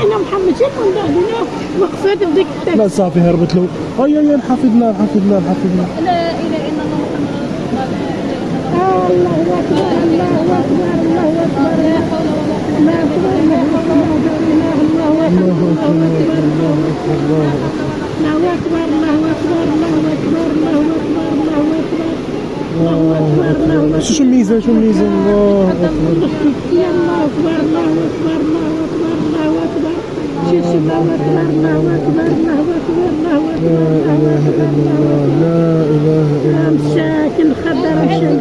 انا محمد شنو انا مقصود بدك لا صافي هربت له. اي حفظنا حفظنا حفظنا. لا اله الا الله محمد رسول الله. الله اكبر الله اكبر الله اكبر لا حول ولا قوه الا بالله الله اكبر الله اكبر الله اكبر الله اكبر الله اكبر الله اكبر الله اكبر. شو الميزان شو الميزان؟ الله اكبر يا الله اكبر الله اكبر الله اكبر الله اكبر. شوف الله اكبر الله اكبر الله اكبر الله اكبر. لا اله الا الله. مساكن خبر شيء.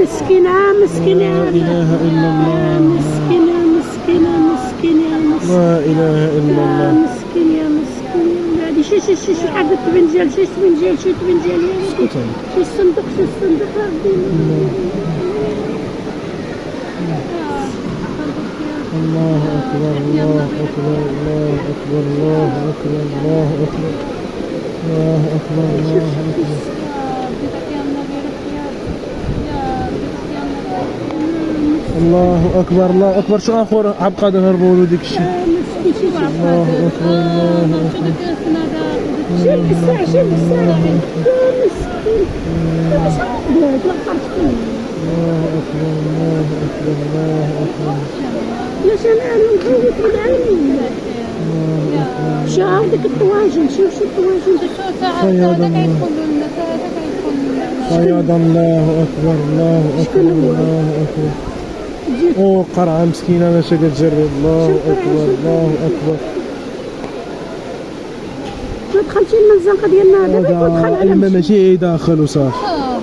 مسكين مسكين يا لا اله الا الله. مسكين مسكين مسكين يا مسكين. لا اله الا الله. مسكين يا مسكين. هذه شي حاجه تبنجال شي تبنجال شي تبنجال يا شي الصندوق شي الصندوق الله أكبر الله أكبر الله أكبر الله أكبر الله أكبر الله أكبر الله أكبر. الله أكبر الله أكبر. شو آخر عبقى نهربوا له ديك الشيء. الله أكبر الله أكبر. شيل بالساعة شيل بالساعة مسكين. الله أكبر الله أكبر الله أكبر. ليش انا مخوف من عيني. شوف ديك الطواجن شوف الطواجن صياد. الله أكبر الله أكبر الله أكبر. أوه قرعة مسكينة أنا شقد تجرب. الله أكبر الله أكبر. ما دخلتي المنزنقة ديالنا دابا. هذا ماشي داخل وصافي.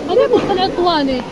هذا مدخل على الطواليت.